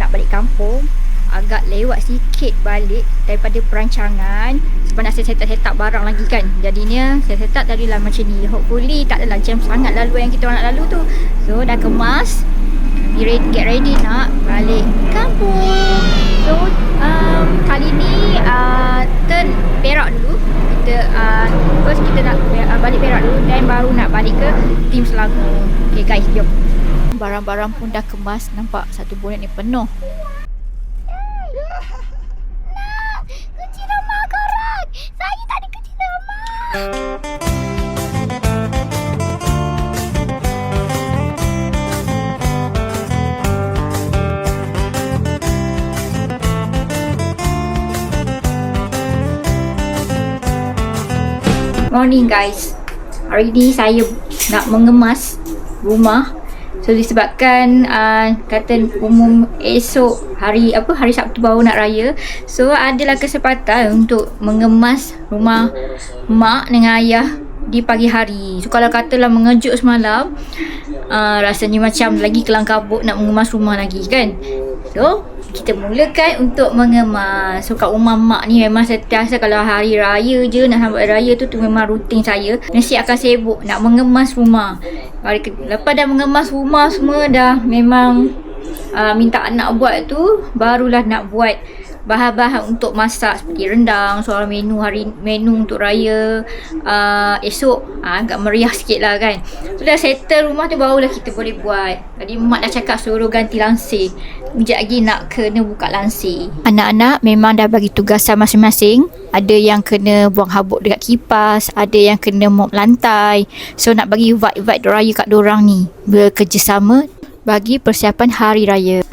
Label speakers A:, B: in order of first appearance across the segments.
A: nak balik kampung, agak lewat sikit balik daripada perancangan sebab nak saya set up barang lagi kan. Jadinya saya set up tadilah macam ni. Hopefully tak adalah jam sangat lalu yang kita orang nak lalu tu. So dah kemas, get ready nak balik kampung. So kali ni turn Perak dulu. First kita nak balik Perak dulu, dan baru nak balik ke Tim Selangor. Okay guys, jom. Barang-barang pun dah kemas. Nampak satu bonet ni penuh. Kunci rumah korang. Saya tak ada kunci rumah. Morning guys. Hari ni saya nak mengemas rumah. So disebabkan kata umum esok hari Sabtu baru nak raya. So adalah kesempatan untuk mengemas rumah mak dengan ayah di pagi hari. So kalau katalah mengejut semalam, rasanya macam lagi kelang kabut nak mengemas rumah lagi kan. So kita mulakan untuk mengemas. So kat rumah mak ni memang sentiasa kalau hari raya je, nak sambut raya tu memang rutin saya. Mesti akan sibuk nak mengemas rumah. Lepas dah mengemas rumah semua dah memang minta anak buat tu, barulah nak buat bahan-bahan untuk masak seperti rendang, soal menu untuk raya esok. Agak meriah sikit lah kan. So dah settle rumah tu, barulah kita boleh buat. Tadi mak dah cakap suruh ganti lansir. Sekejap lagi nak kena buka lansir. Anak-anak memang dah bagi tugasan masing-masing. Ada yang kena buang habuk dekat kipas, ada yang kena mop lantai. So nak bagi vibe raya kat dorang ni, bekerjasama bagi persiapan hari raya.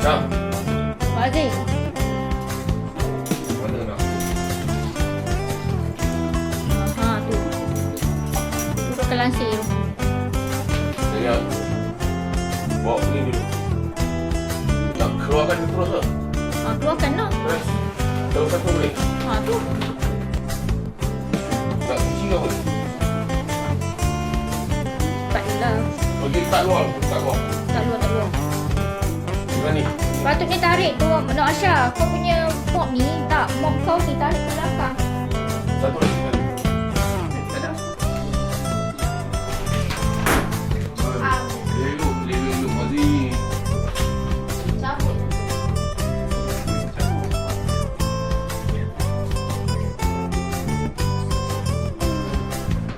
B: Pak Aziz, mana nak?
A: Tu duduk ke lansir.
B: Saya bawa ni dulu. Nak keluarkan dia terus lah.
A: Keluarkan lah.
B: Terus terus satu boleh.
A: Tu
B: Nak kunci ke apa?
A: cepat je lah.
B: Pergi tak luar.
A: Tak luar.
B: Gimana ni?
A: Patutnya tarik tu Nok Asha. Kau punya mop ni, tak, mop kau ni tarik ke belakang.
B: Satu lagi.
A: Tak ada.
B: Leluk Aziz.
A: Cabut.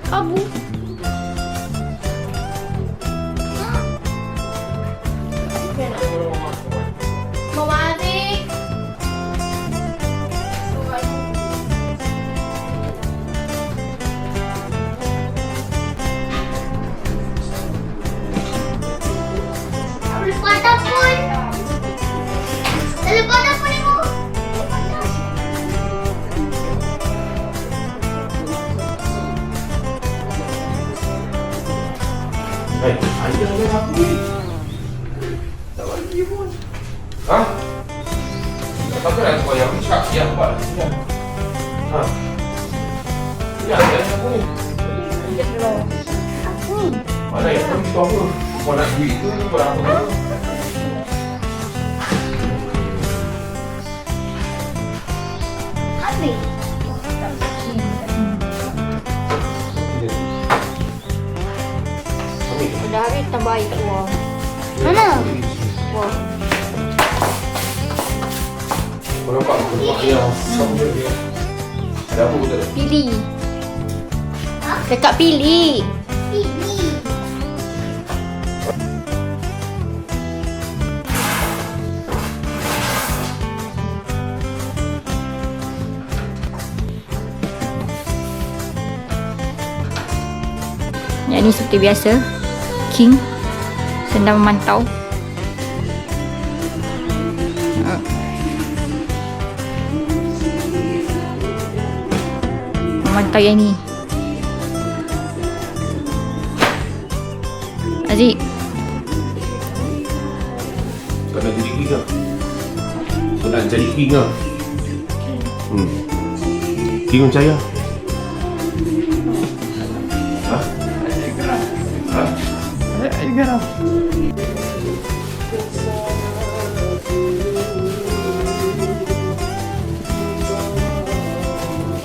A: Abu. Mama Aziz.
C: Lepas dapur. Lepas dapur ni bu.
B: Ayah dah aku ni. Tak bagi pun. Ha? Tak apa nak buat yang cak yang buat. Ha? Ya, ayah aku ni. Mana yang kau minta apa? Kau nak duit tu berapa?
C: Habis.
A: Dah habis tambah air kat luar.
C: Mana?
A: Wah.
B: Kau nampak rumah yang sama dia. Ada apa betul?
A: Pilih. Dekat pilih.
C: Ini.
A: Yang ni seperti biasa, King sedang memantau. Memantau yang ni. Aziz,
B: Kena diri kita. So nak jadi king lah. King percaya. Hah? Hah?
D: Air garam.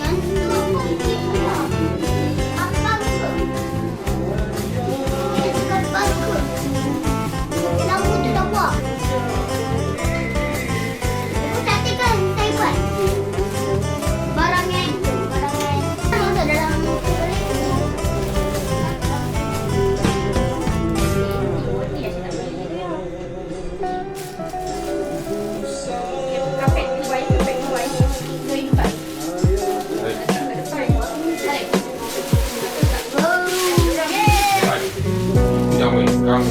C: Yang tu apa itu? Apa ke? Apa ke? Lampu tu dah buat. Aku tak tekan Taiwan. Barangnya itu, barangnya. Masuk dalam
B: Jangan main kang.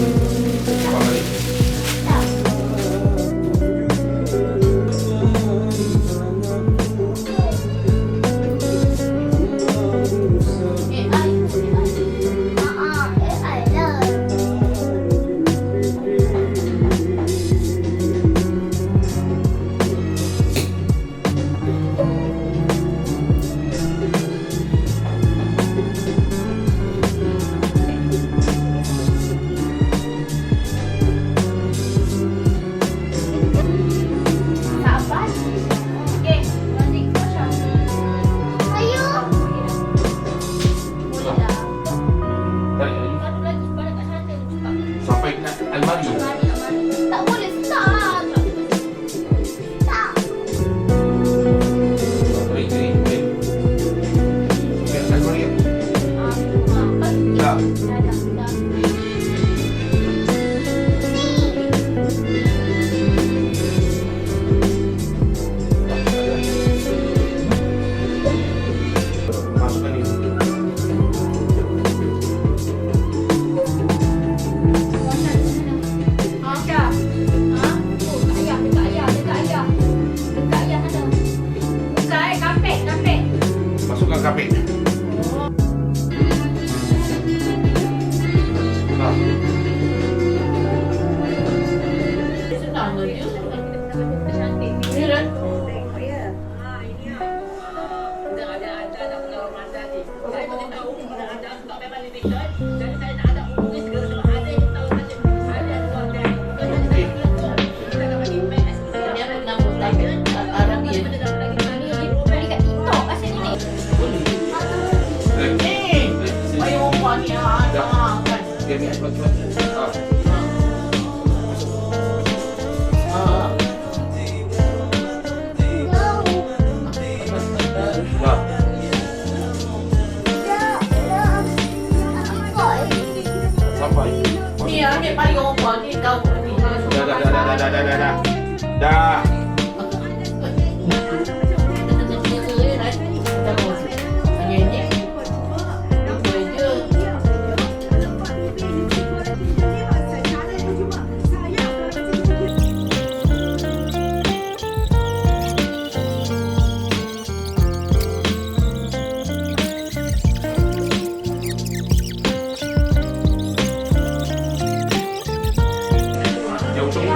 B: Apa balik? Sampai nak almari.
C: tak boleh start. Tak.
B: Tarik. Almari. Tak. Masukkan ni. Masukkan kapek. Nah. Dia ni buat. Sampai.
D: Ni ambil paling orang ni kau ni.
B: Dah. Jauh dulu.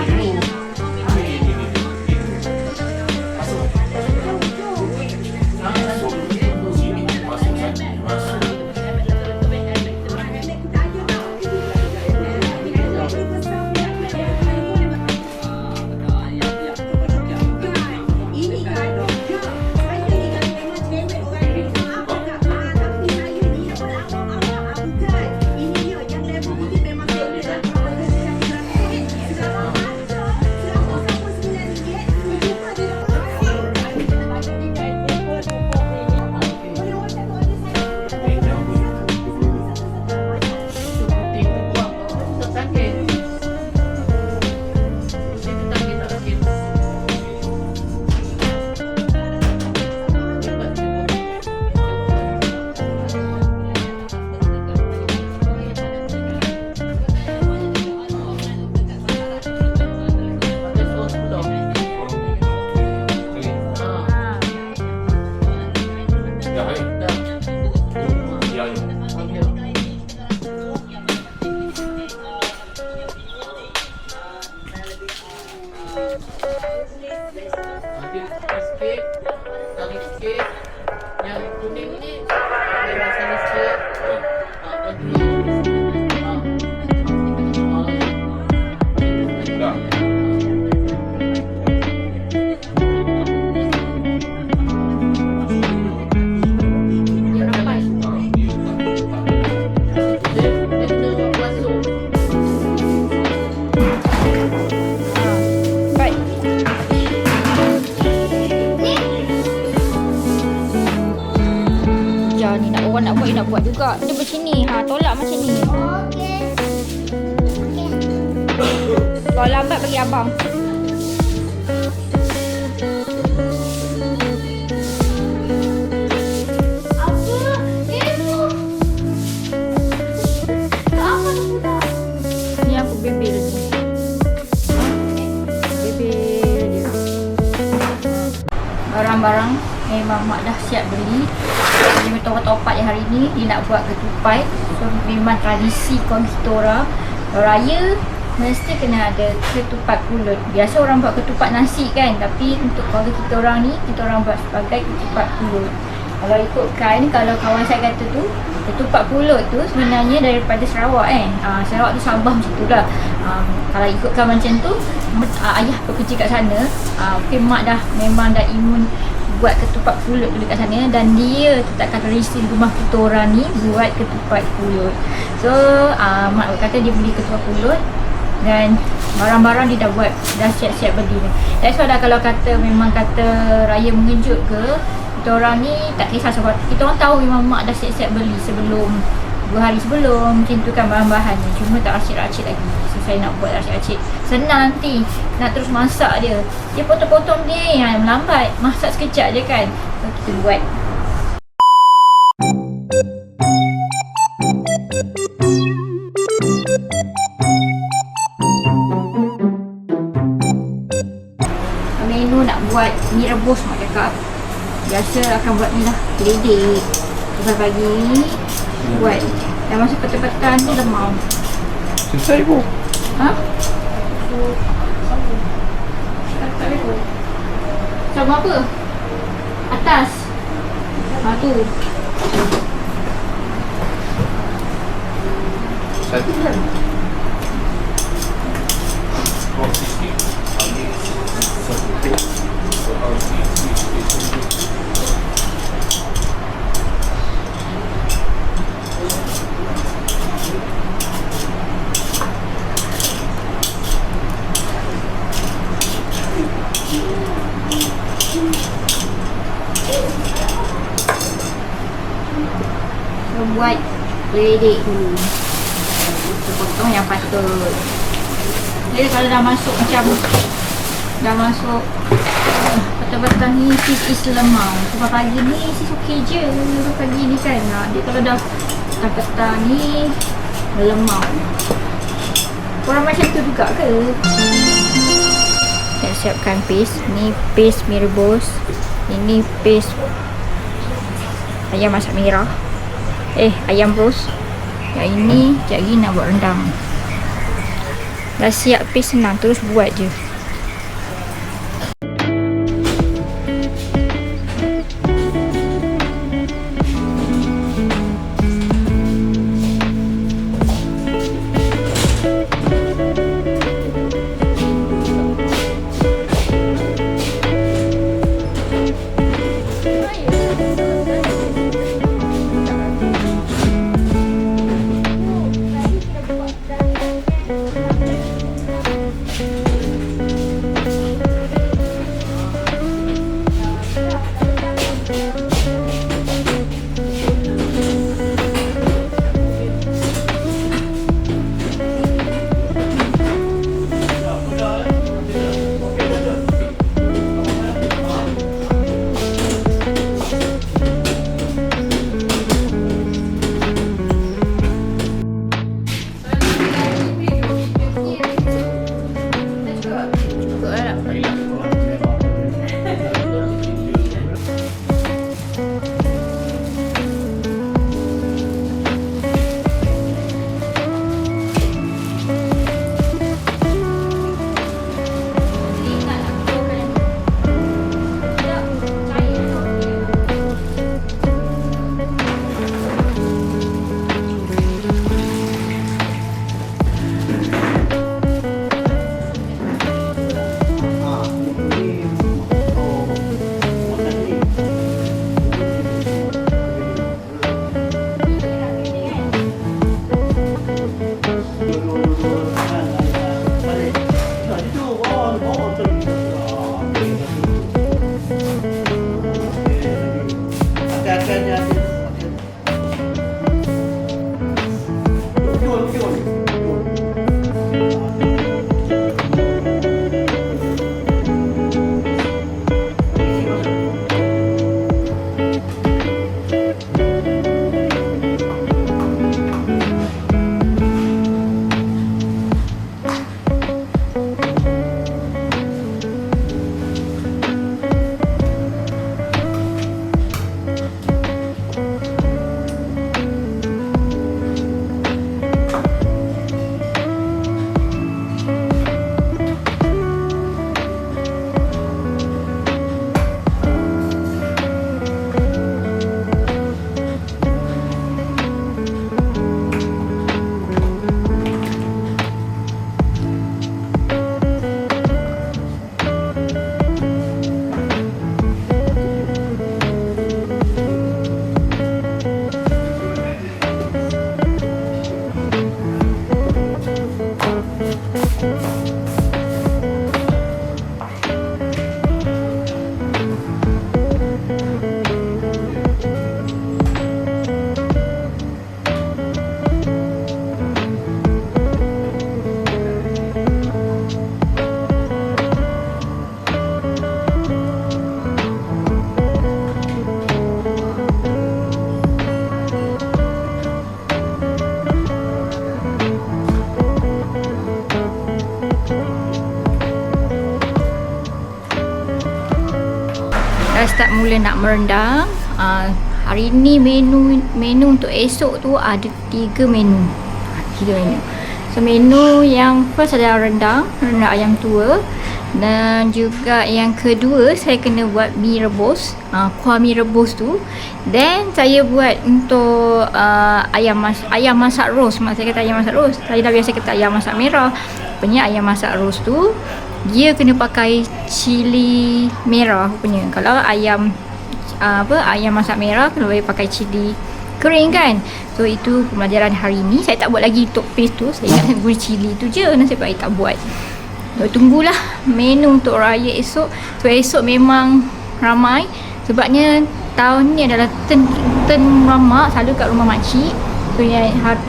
D: Yes. sikit. Tarik sikit. Yang kuning ni pakai masala sikit. Lepas tu
B: Dah.
A: Dia ramai.
B: Dia tak.
D: dia kena basuh.
A: Baik. Ya ni nak orang nak buat, you nak buat juga. Dia macam ni. Ha, tolak macam ni.
C: Okey.
A: Kalau lambat bagi abang.
C: Apa? Ibu. Apa tu?
A: Ni aku bebel ni. Bebel dia. Barang-barang memang mak dah siap beli. Dia minta orang top up yang hari ni dia nak buat ketupat. So memang tradisi kaum kita orang. Raya mesti kena ada ketupat pulut. Biasa orang buat ketupat nasi kan, tapi untuk keluarga kita orang ni, kita orang buat sebagai ketupat pulut. Kalau ikutkan, kalau kawan saya kata tu, ketupat pulut tu sebenarnya daripada Sarawak kan. Sarawak tu Sabah macam tu lah. Kalau ikutkan macam tu, ayah bekerja kat sana, mungkin mak dah memang dah imun buat ketupat pulut dulu kat sana, dan dia tetapkan tradisi rumah kita orang ni buat ketupat pulut. So mak kata dia beli ketupat pulut dan barang-barang dia dah buat, dah siap-siap beli ni. That's why dah kalau kata memang kata raya mengejut ke, kita orang ni tak kisah sebab kita orang tahu memang mak dah siap-siap beli sebelum 2 hari sebelum macam tu kan bahan-bahan ni. Cuma tak racik-racik lagi. So saya nak buat racik-racik. Senang nanti nak terus masak dia. Dia potong-potong dia yang lambat. Masak sekejap je kan. So kita buat. Menu nak buat mi rebus mak cakap. Biasa akan buat ni lah, geledek. Lepas pagi buat. Dah masuk petang-petang ni lemau.
B: Selesai ibu.
A: Ha? Sama apa? Atas. Ha tu.
B: Satu kan? Oh, sikit. Ambil satu tip. Soal sikit.
A: So buat geledek dulu. Kita potong yang patut. Jadi kalau dah masuk macam dah masuk petang-petang ni sis is lemau. Sebab pagi ni sis okey je. Pagi ni kan. Dia kalau dah petang-petang ni lemau. Korang macam tu juga ke? Saya siapkan paste. Ni paste mi rebus. Ini paste ayam masak merah. Ayam ros. Yang ini sekejap lagi nak buat rendang. Dah siap paste, senang, terus buat je.
C: bawah terus. Hati-hatinya. Jual.
A: Dah start mula nak merendang. Hari ni menu untuk esok tu ada 3 menu. 3 menu. So menu yang first adalah rendang ayam tua, dan juga yang kedua saya kena buat mi rebus, kuah mi rebus tu. Then saya buat untuk ayam masak roast. Mak saya kata ayam masak roast. Saya dah biasa kata ayam masak merah. Rupanya ayam masak roast tu dia kena pakai cili merah rupanya. Kalau ayam ayam masak merah kena boleh pakai cili kering kan. So itu pembelajaran hari ni. Saya tak buat lagi untuk paste tu. Saya ingat guna cili tu je, nasib baik tak buat. So tunggulah menu untuk raya esok. So esok memang ramai sebabnya tahun ni adalah turn mamak selalu kat rumah makcik. So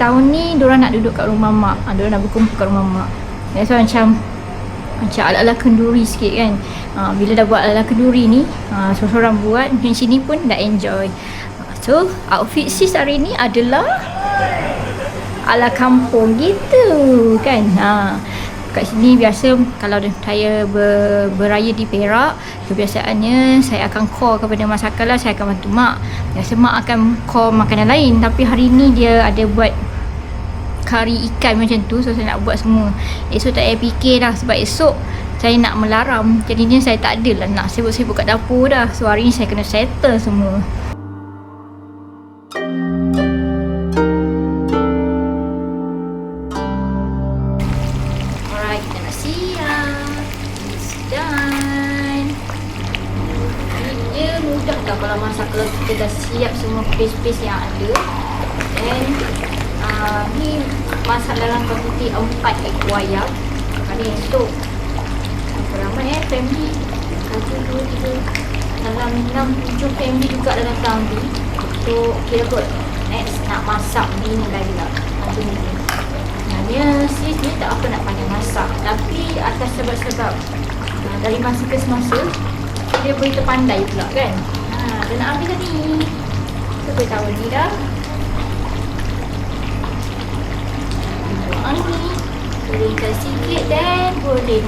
A: tahun ni diorang nak duduk kat rumah mak, diorang nak berkumpul kat rumah mak. So macam ala-ala kenduri sikit kan. Bila dah buat ala-ala kenduri ni, seorang buat di sini pun dah enjoy. So outfit sis hari ni adalah ala kampung gitu kan. Kat sini biasa kalau saya beraya di Perak, kebiasaannya saya akan call kepada masakan lah, saya akan bantu mak. Biasa mak akan call makanan lain, tapi hari ni dia ada buat kari ikan macam tu. So saya nak buat semua. Esok tak payah fikir dah sebab esok saya nak melaram. Jadinya saya tak adalah nak sibuk-sibuk kat dapur dah. So hari ni saya kena settle semua. Alright, kita nak siap. It's done. Dia mudah tau kalau masak, kalau kita dah siap semua paste-paste yang ada. And ni masak dalam kuantiti 4 ekor ayam. Hari esok berapa ramai family? 1, 2, 3 dalam 6-7 family juga dalam tahun ni. So kira kot next nak masak ni lagi lah macam ni. Sebenarnya sis ni tak apa nak pandai masak, tapi atas sebab-sebab dari masa ke semasa dia boleh terpandai pula kan. Dia nak ambil dah ni. So boleh tahu ni dah. Ni berikan sikit dan boleh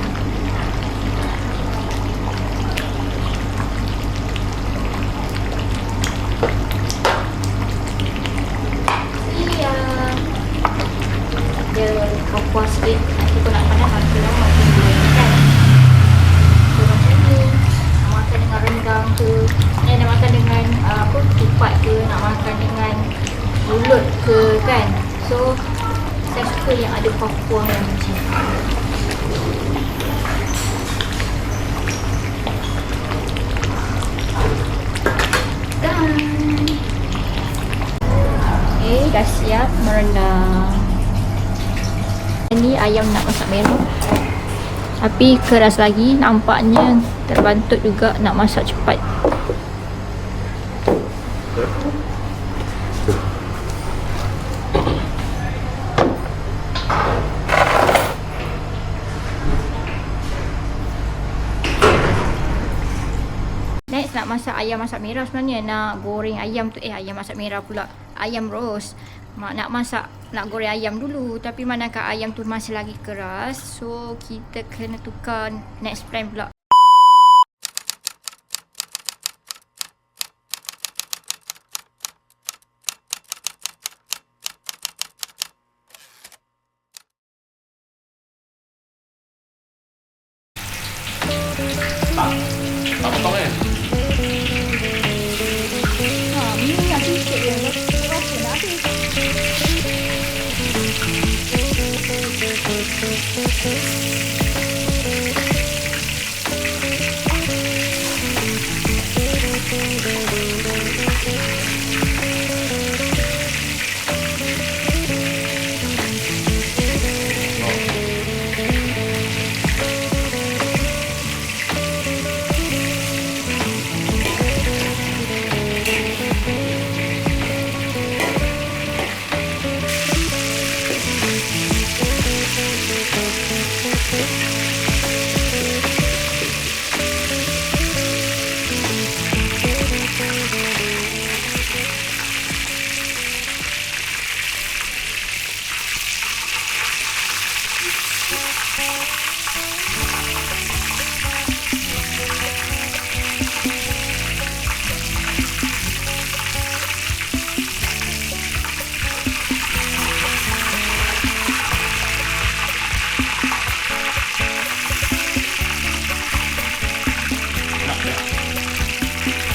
A: siap. Dia kuah sikit. Nanti kau nak panas makin lama makin boleh kan. So macam ni nak makan dengan rendang ke, nak makan dengan tupat ke, nak makan dengan bulut ke kan. So saya suka yang ada kuah-kuah yang macam ni. Done. Okay, dah siap merendang. Ini ayam nak masak merah. Tapi keras lagi, nampaknya terbantut juga nak masak cepat. Next nak masak ayam masak merah sebenarnya. Nak goreng ayam tu, ayam masak merah pula. Ayam roast. Nak masak, nak goreng ayam dulu. Tapi manakah ayam tu masih lagi keras. So, kita kena tukar next plan pula.
B: Tak potong kan?
A: Minyak sikit je. Rasa dah habis.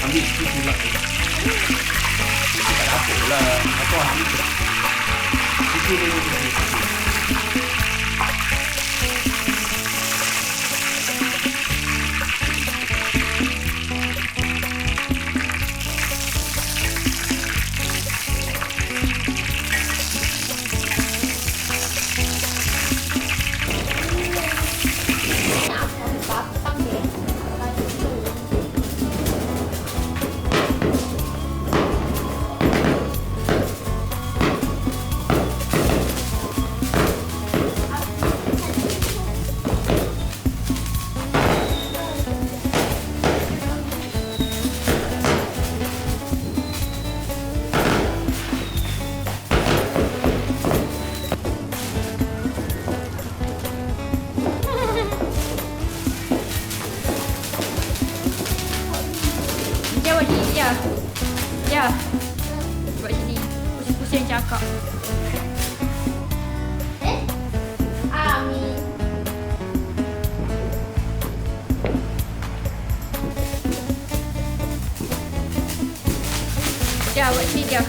B: Ambil tu pula. Tak apa lah. Apa ambil tu? Itu dulu.
A: Dia buat sini, dia. Dia. Buat sini. Pusing-pusing cakap.
C: Amin.
A: Dia buat sini, dia.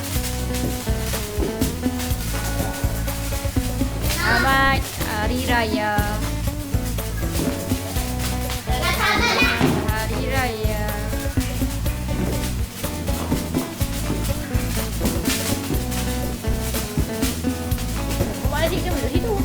A: Selamat Hari Raya. Hari Raya. Mana dia duduk situ?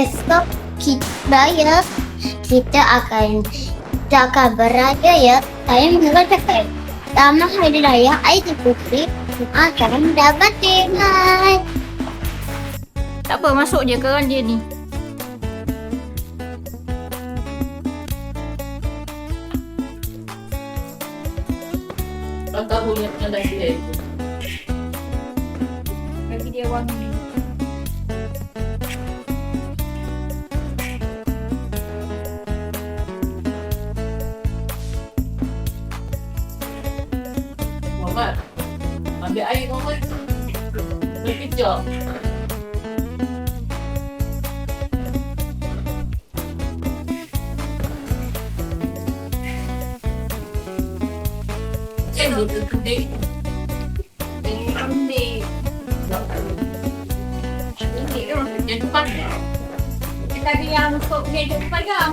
C: esok kita akan beraya ya. Saya mengatakan selama hari raya Aidilfitri akan dapat dengar.
A: Tak apa, masuk je kan dia ni.
D: Tahu yang anda share itu.
A: Bagi dia wangi.
D: Muhammad, ambil air Muhammad. Berkejap. Jangan berkedip.
A: Ambil. Ini tu.
D: Yang depan.
A: Tadi yang masuk meja depan kan?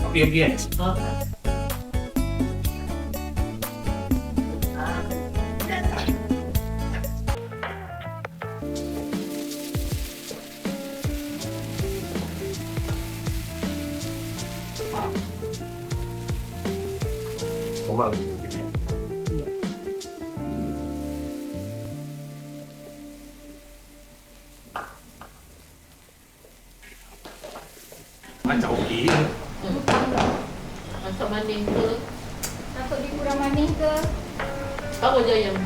B: Okey. Omang. Macam okey.
D: Masak manis ke?
A: Takut dia kurang manis ke?
D: Apa je yang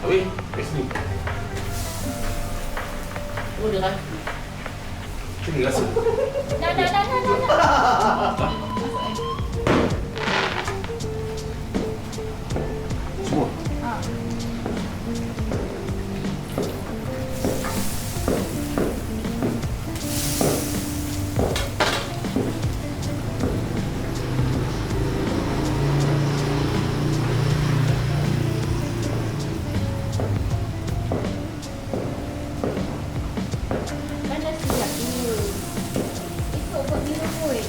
B: Habis, kat sini.
D: oh, dia rasa.
B: Macam ni rasa.
A: Dah.
B: Semua.
A: Ha. Kan dah siap dia. Esok buat minum pun.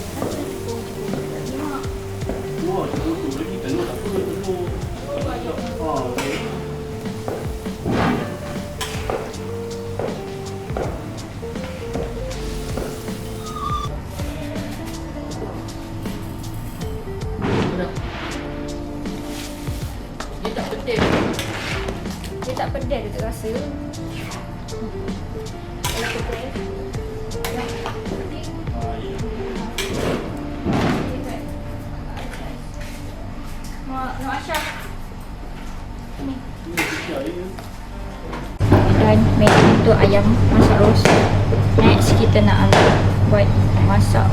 D: Dia tak pedih.
A: Dia tak pedas dia tak rasa. Kalau pedas. Nak Asyaf. Ni. Dan menu untuk ayam masak roast. Next kita nak buat masak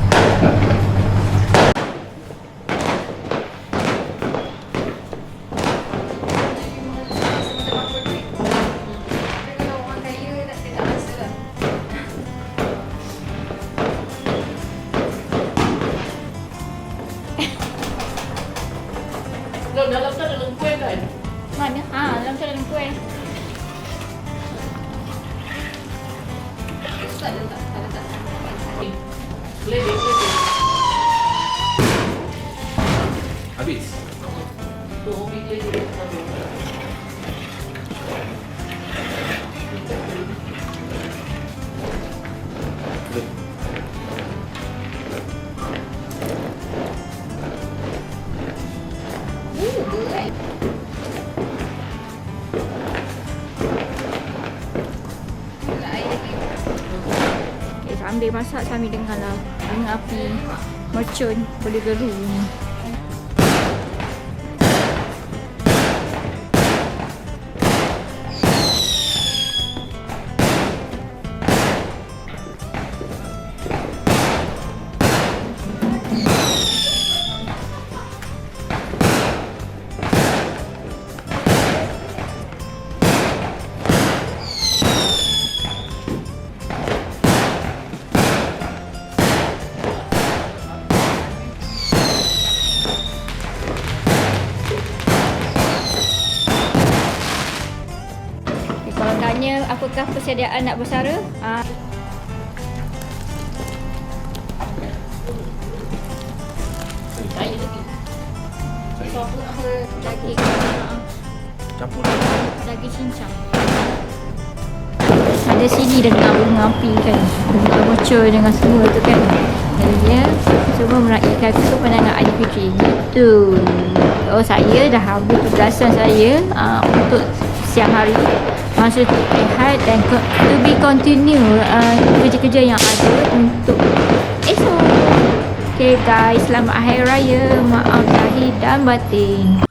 D: Kalau dalam tu ada lengkuih kan?
A: mana? Dalam tu ada kuih.
D: Geledek.
B: Habis.
D: Tu hobi geledek.
A: Okay, sambil masak sambil dengar lah bunga api mercun boleh geru ni. Selanjutnya, apakah persediaan nak bersara?
D: Saya lagi.
A: Daging.
B: Campur.
A: Daging cincang. Ada sini dengan bunga api kan, bunga bocor dengan semua tu kan. Jadi dia semua meraihkan kemenangan IDPJ. Betul. Oh, saya dah habis tugasan saya untuk siang hari. Masa untuk rehat dan to be continue kerja-kerja yang ada untuk esok. Okay guys, selamat Hari Raya. Maaf lahir dan batin.